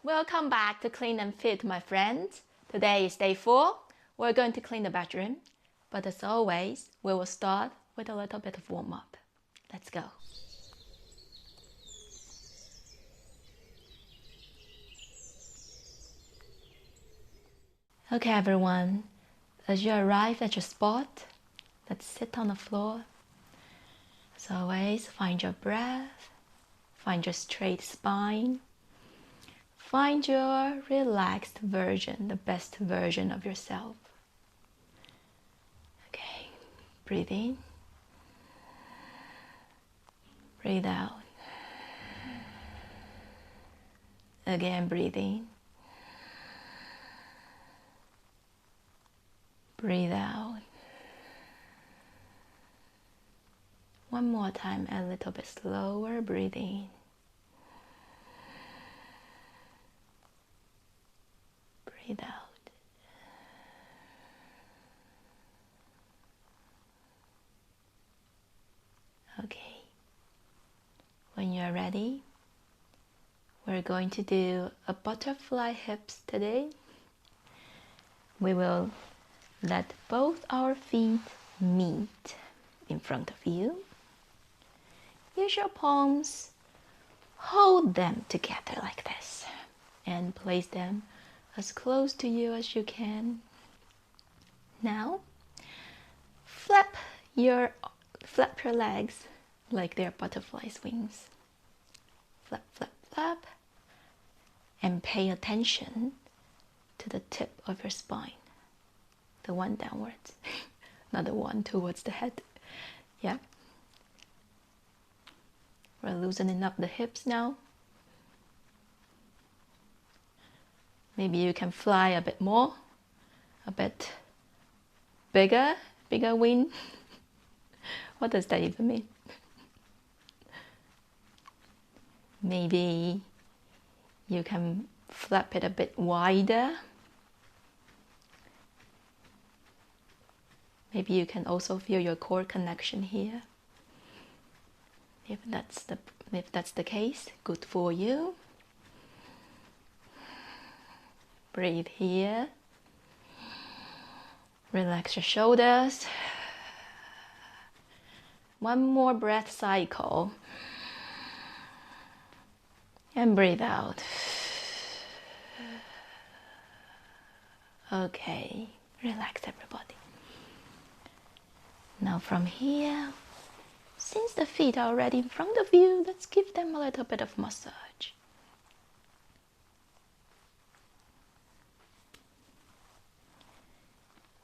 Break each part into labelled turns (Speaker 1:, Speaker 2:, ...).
Speaker 1: Welcome back to Clean and Fit, my friends. Today is day 4. We're going to clean the bedroom, but as always, we will start with a little bit of warm-up. Let's go. Okay, everyone, as you arrive at your spot, let's sit on the floor. As always, find your breath, find your straight spine. Find your relaxed version, the best version of yourself. Okay, breathe in, breathe out. Again, breathe in, breathe out. One more time, a little bit slower, breathe in. Breathe out. Okay. When you're ready, we're going to do a butterfly hips today. We will let both our feet meet in front of you. Use your palms, hold them together like this, and place them as close to you as you can. Now, flap your legs like they're butterfly's wings. Flap, flap, flap. And pay attention to the tip of your spine. The one downwards, not the one towards the head. Yeah. We're loosening up the hips now. Maybe you can fly a bit more, a bit bigger wing. What does that even mean? Maybe you can flap it a bit wider. Maybe you can also feel your core connection here. If that's the case, good for you. Breathe here. Relax your shoulders. One more breath cycle. And breathe out. Okay, relax everybody. Now from here, since the feet are already in front of you, let's give them a little bit of massage.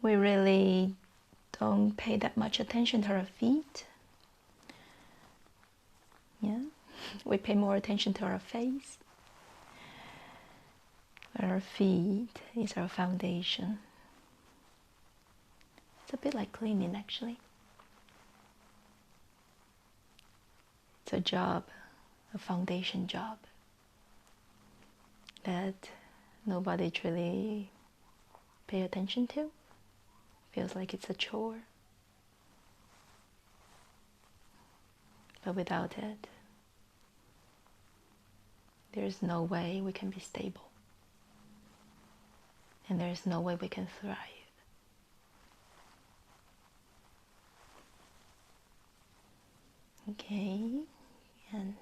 Speaker 1: We really don't pay that much attention to our feet. Yeah, we pay more attention to our face. Our feet is our foundation. It's a bit like cleaning, actually. It's a job, a foundation job that nobody truly pay attention to. Feels like it's a chore. But without it, there's no way we can be stable. And there's no way we can thrive. Okay, and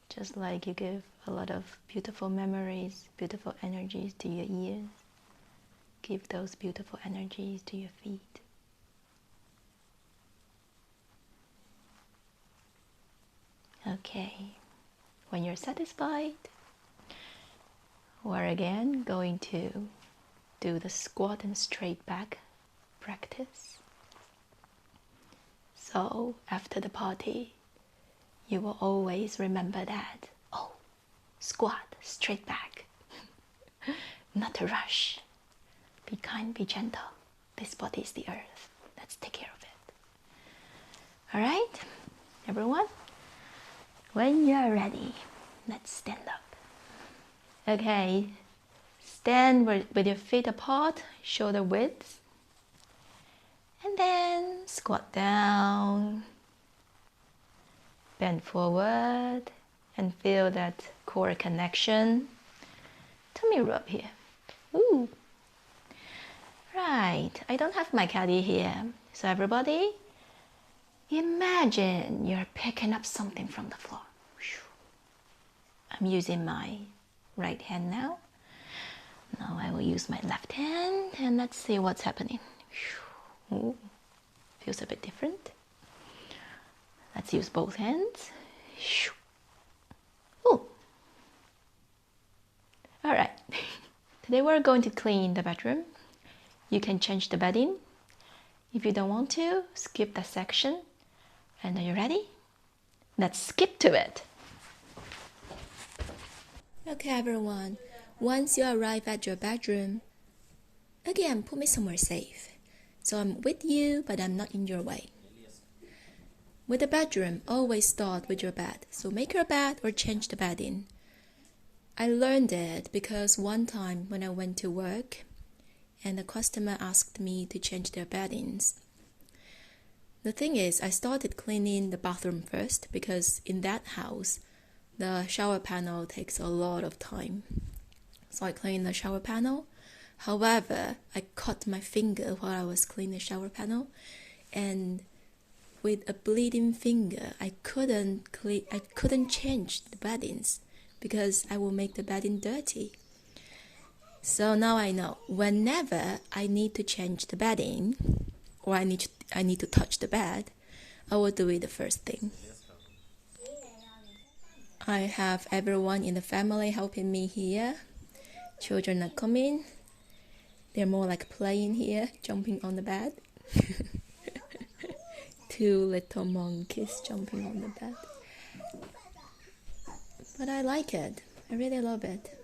Speaker 1: just like you give a lot of beautiful memories, beautiful energies to your ears, give those beautiful energies to your feet. Okay, when you're satisfied, we're again going to do the squat and straight back practice. So after the party, you will always remember that. Oh, squat, straight back. Not to rush. Be kind, be gentle. This body is the earth. Let's take care of it. All right, everyone? When you're ready, let's stand up. Okay, stand with your feet apart, shoulder width. And then squat down. Bend forward and feel that core connection. tummy rub here. Ooh. Right, I don't have my caddy here. So everybody, imagine you're picking up something from the floor. I'm using my right hand now. Now I will use my left hand and let's see what's happening. Ooh, feels a bit different. Let's use both hands. Ooh. All right. Today we're going to clean the bedroom. You can change the bedding. If you don't want to, skip that section. And are you ready? Let's skip to it. Okay, everyone. Once you arrive at your bedroom, again, put me somewhere safe. So I'm with you, but I'm not in your way. With the bedroom, always start with your bed. So make your bed or change the bedding. I learned it because one time when I went to work and the customer asked me to change their beddings. The thing is, I started cleaning the bathroom first because in that house, the shower panel takes a lot of time. So I cleaned the shower panel. However, I cut my finger while I was cleaning the shower panel, and with a bleeding finger, I couldn't change the beddings because I will make the bedding dirty. So now I know whenever I need to change the bedding or I need to touch the bed, I will do it the first thing. I have everyone in the family helping me here. Children are coming. They're more like playing here, jumping on the bed. Two little monkeys jumping on the bed. But I like it. I really love it.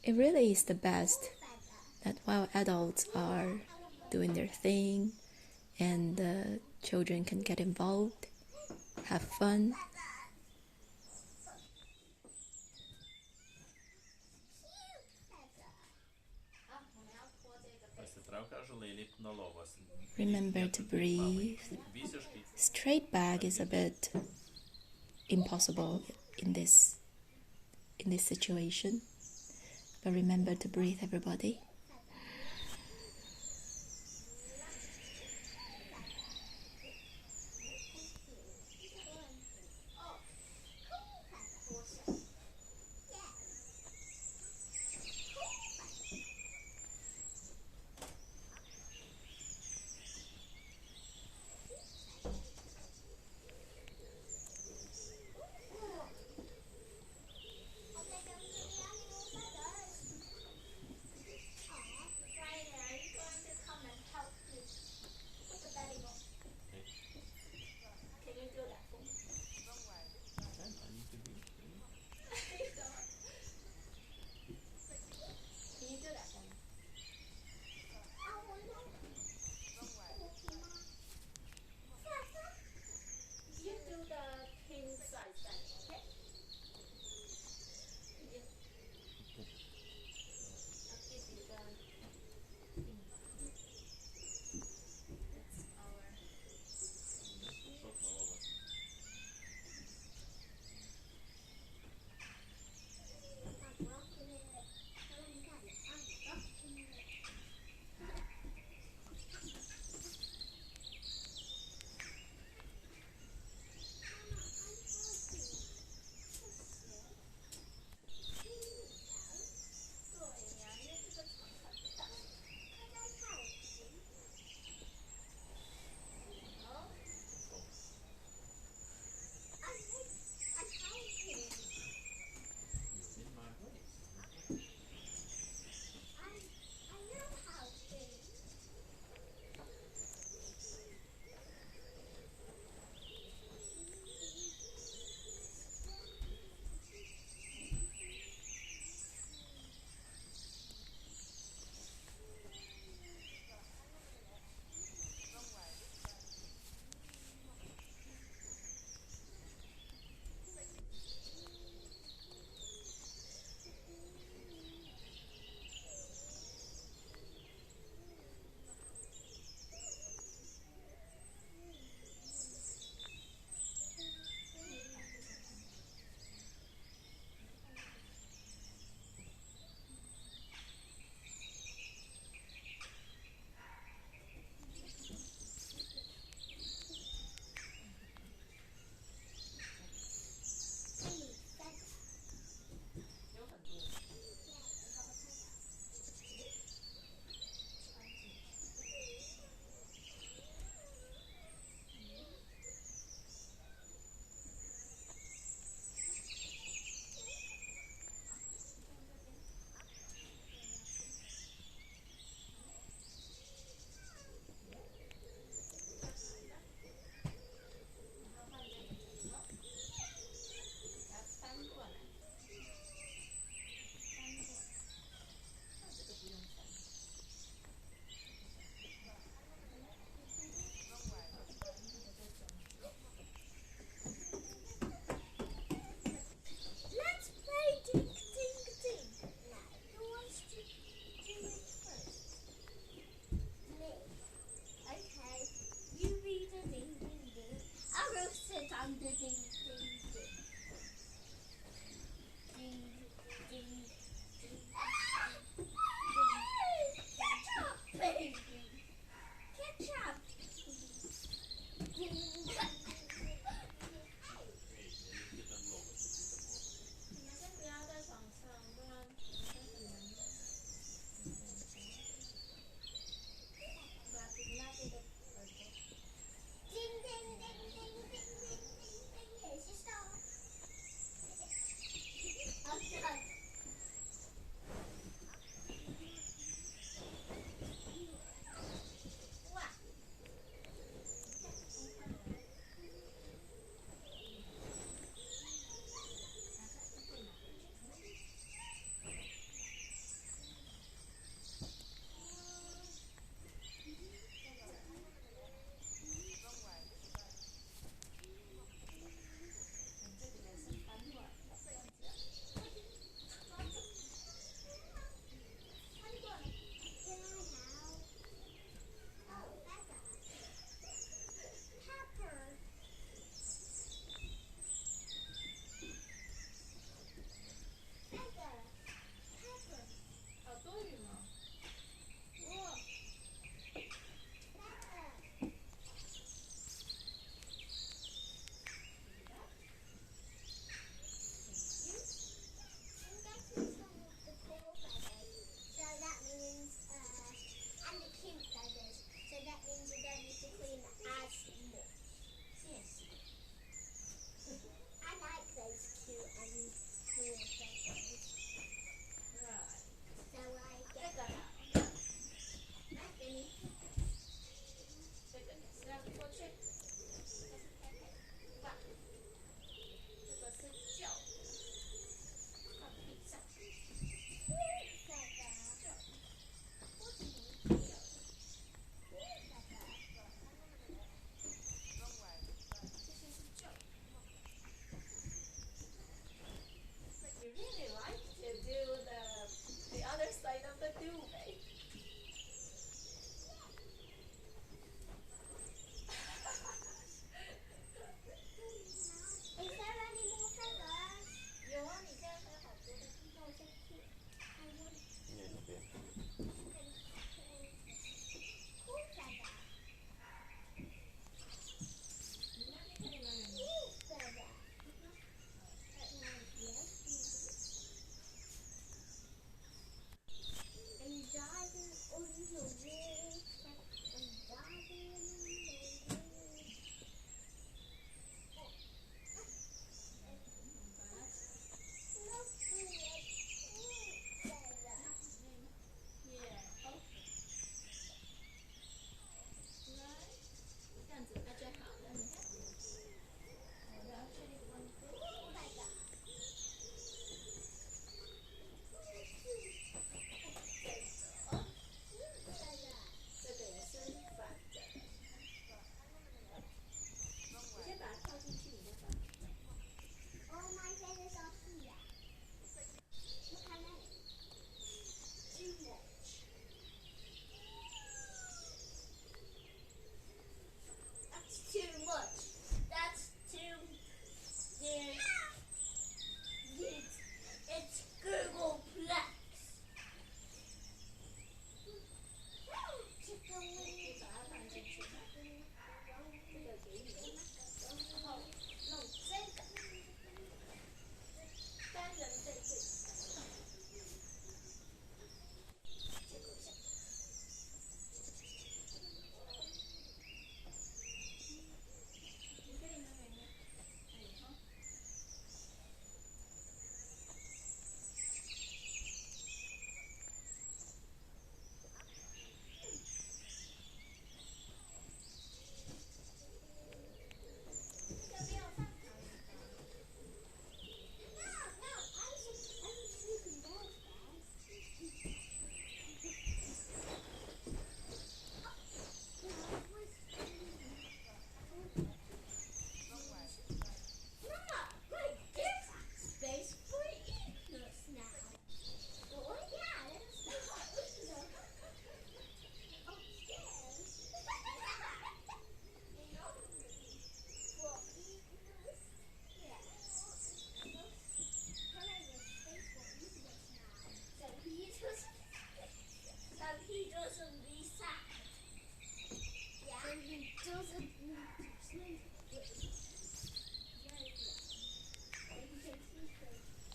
Speaker 1: It really is the best that while adults are doing their thing and the children can get involved, have fun. Remember to breathe. Straight back is a bit impossible in this situation. But remember to breathe, everybody.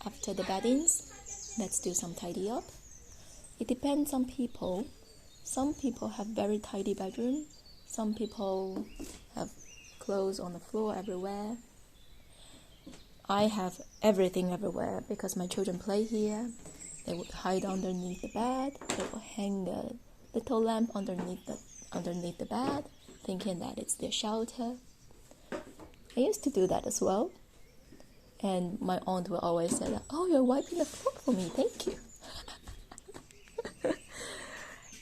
Speaker 1: After the beddings, let's do some tidy up. It depends on people. Some people have very tidy bedroom. Some people have clothes on the floor everywhere. I have everything everywhere because my children play here. They would hide underneath the bed. They will hang a little lamp underneath the bed, thinking that it's their shelter. I used to do that as well. And my aunt will always say that, "Oh, you're wiping the floor for me, thank you."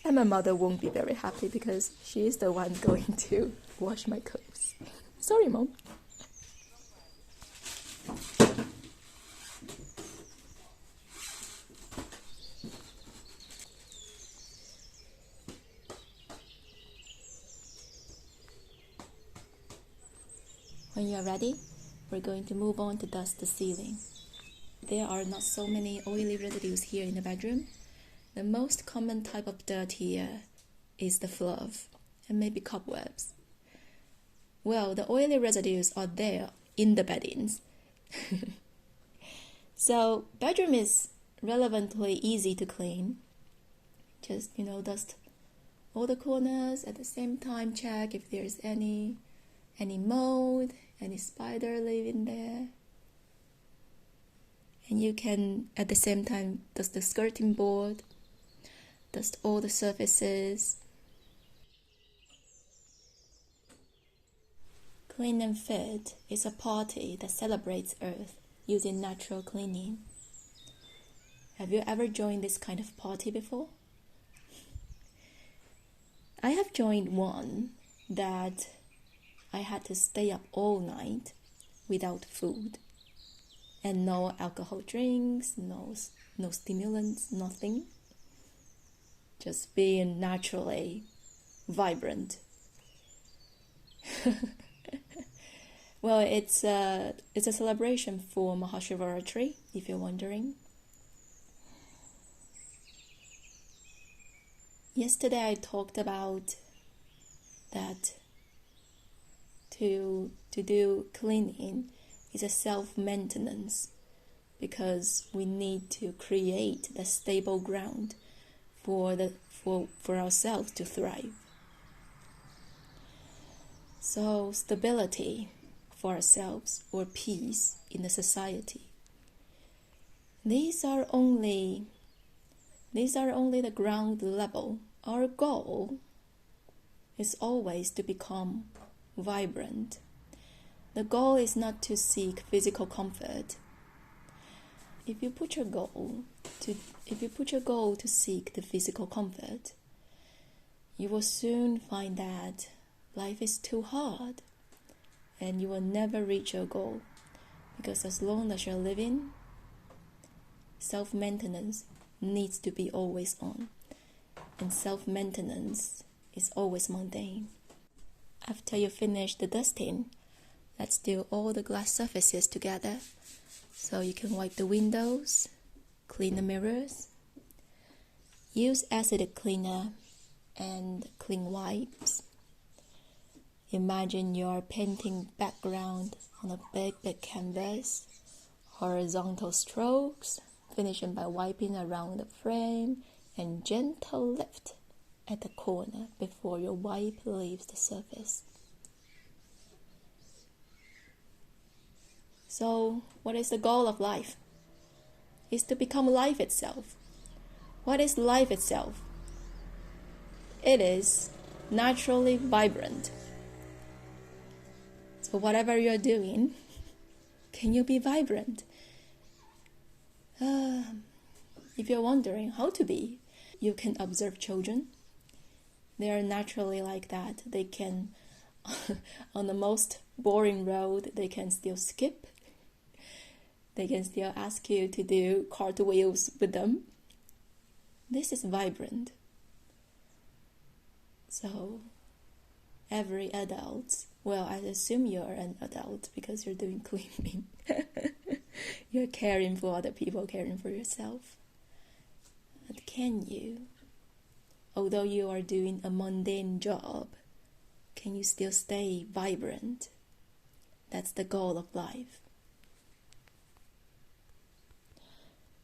Speaker 1: And my mother won't be very happy because she is the one going to wash my clothes. Sorry, Mom. When you are ready, we're going to move on to dust the ceiling. There are not so many oily residues here in the bedroom. The most common type of dirt here is the fluff and maybe cobwebs. Well, the oily residues are there in the beddings. So, bedroom is relevantly easy to clean. Just, dust all the corners at the same time, check if there's any mold, any spider living there. And you can, at the same time, dust the skirting board, dust all the surfaces. Clean and Fit is a party that celebrates Earth using natural cleaning. Have you ever joined this kind of party before? I have joined one that I had to stay up all night without food and no alcohol drinks, no stimulants, nothing. Just being naturally vibrant. Well, it's a celebration for Mahashivaratri, if you're wondering. Yesterday I talked about that to do cleaning is a self-maintenance, because we need to create the stable ground for ourselves to thrive. So stability for ourselves, or peace in the society, these are only the ground level. Our goal is always to become vibrant. The goal is not to seek physical comfort. If you put your goal to seek the physical comfort, you will soon find that life is too hard and you will never reach your goal, because as long as you're living, self-maintenance needs to be always on, and self-maintenance is always mundane. After you finish the dusting, let's do all the glass surfaces together. So you can wipe the windows, clean the mirrors, use acid cleaner and clean wipes. Imagine you're painting background on a big canvas, horizontal strokes, finishing by wiping around the frame and gentle lift at the corner before your wipe leaves the surface. So, what is the goal of life? It's to become life itself. What is life itself? It is naturally vibrant. So whatever you're doing, can you be vibrant? If you're wondering how to be, you can observe children. They are naturally like that. They can, on the most boring road, they can still skip. They can still ask you to do cartwheels with them. This is vibrant. So, every adult, well, I assume you're an adult because you're doing cleaning. You're caring for other people, caring for yourself. But can you, although you are doing a mundane job, can you still stay vibrant? That's the goal of life.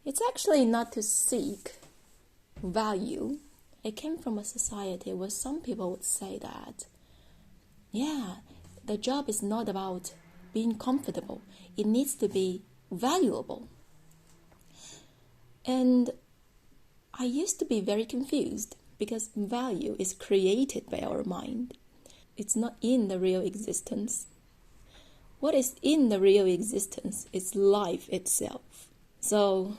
Speaker 1: It's actually not to seek value. It came from a society where some people would say that, yeah, the job is not about being comfortable. It needs to be valuable. And I used to be very confused, because value is created by our mind. It's not in the real existence. What is in the real existence is life itself. So,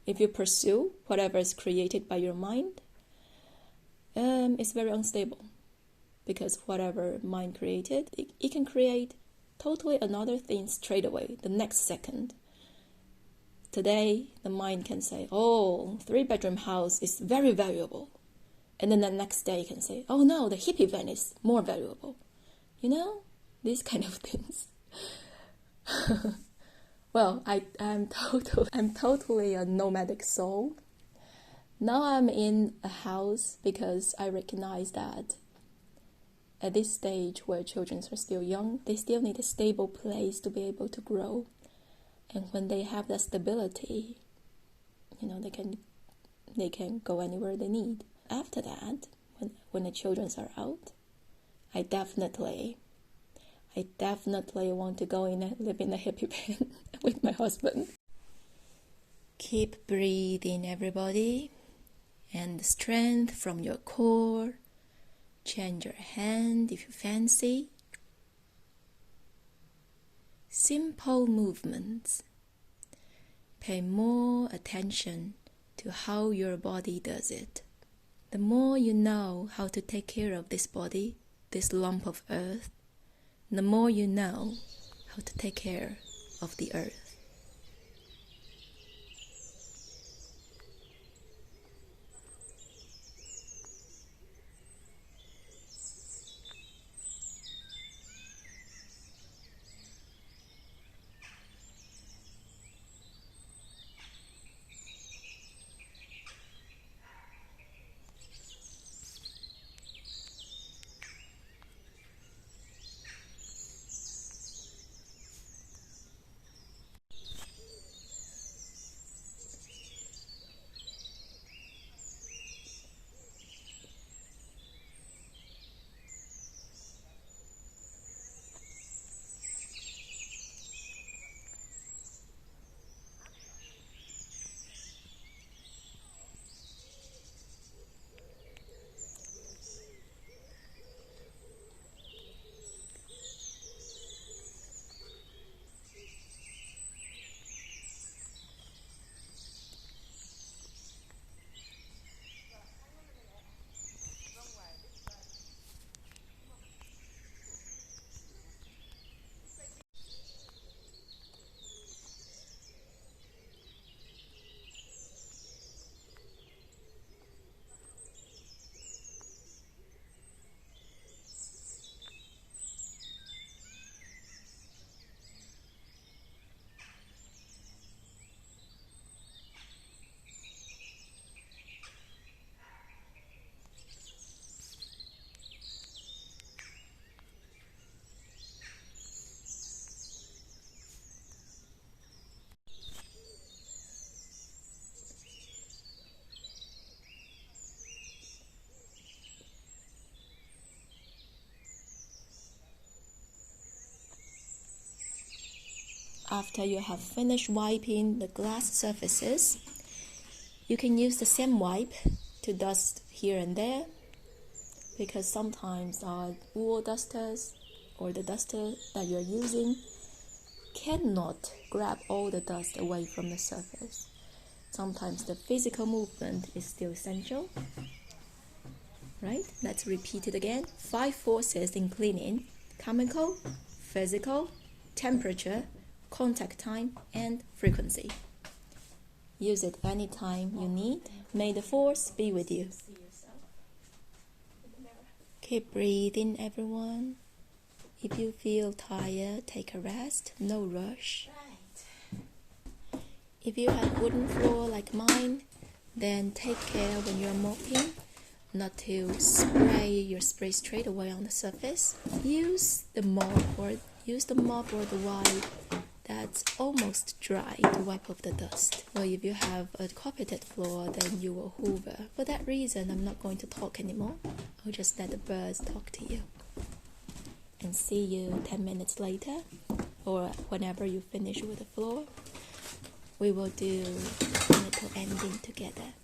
Speaker 1: if you pursue whatever is created by your mind, it's very unstable, because whatever mind created, it can create totally another thing straight away, the next second. Today, the mind can say, oh, 3-bedroom house is very valuable. And then the next day it can say, oh no, the hippie van is more valuable. You know, these kind of things. Well, I'm totally a nomadic soul. Now I'm in a house because I recognize that at this stage where children are still young, they still need a stable place to be able to grow. And when they have that stability, they can go anywhere they need. After that, when the children are out, I definitely want to go live in a hippie van with my husband. Keep breathing, everybody, and the strength from your core. Change your hand if you fancy. Simple movements. Pay more attention to how your body does it. The more you know how to take care of this body, this lump of earth, the more you know how to take care of the earth. after you have finished wiping the glass surfaces, you can use the same wipe to dust here and there, because sometimes our wool dusters or the duster that you're using cannot grab all the dust away from the surface. Sometimes the physical movement is still essential. Right? Let's repeat it again. 5 forces in cleaning: chemical, physical, temperature, contact time, and frequency. Use it anytime you need. May the force be with you. Keep breathing, everyone. If you feel tired, take a rest. No rush. If you have wooden floor like mine, then take care when you're mopping not to spray your spray straight away on the surface. Use the mop or the wipe that's almost dry to wipe off the dust. Or if you have a carpeted floor, then you will hoover. For that reason, I'm not going to talk anymore. I'll just let the birds talk to you. And see you 10 minutes later, or whenever you finish with the floor. We will do a little ending together.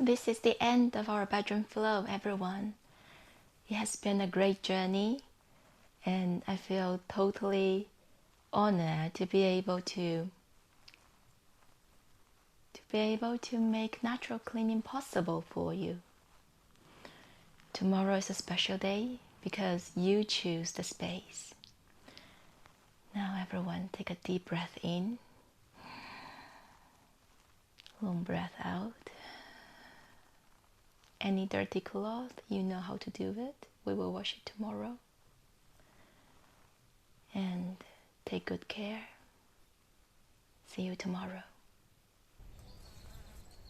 Speaker 1: this is the end of our bedroom flow, everyone. It has been a great journey, and I feel totally honored to be able to make natural cleaning possible for you. Tomorrow is a special day because you choose the space. Now everyone, take a deep breath in, long breath out. Any dirty cloth, you know how to do it. We will wash it tomorrow. And take good care. See you tomorrow.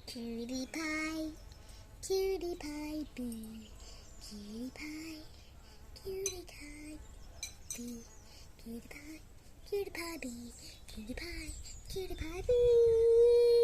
Speaker 2: Cutie pie, cutie pie bee, cutie pie, cutie pie bee, cutie pie, cutie pie bee, cutie pie bee.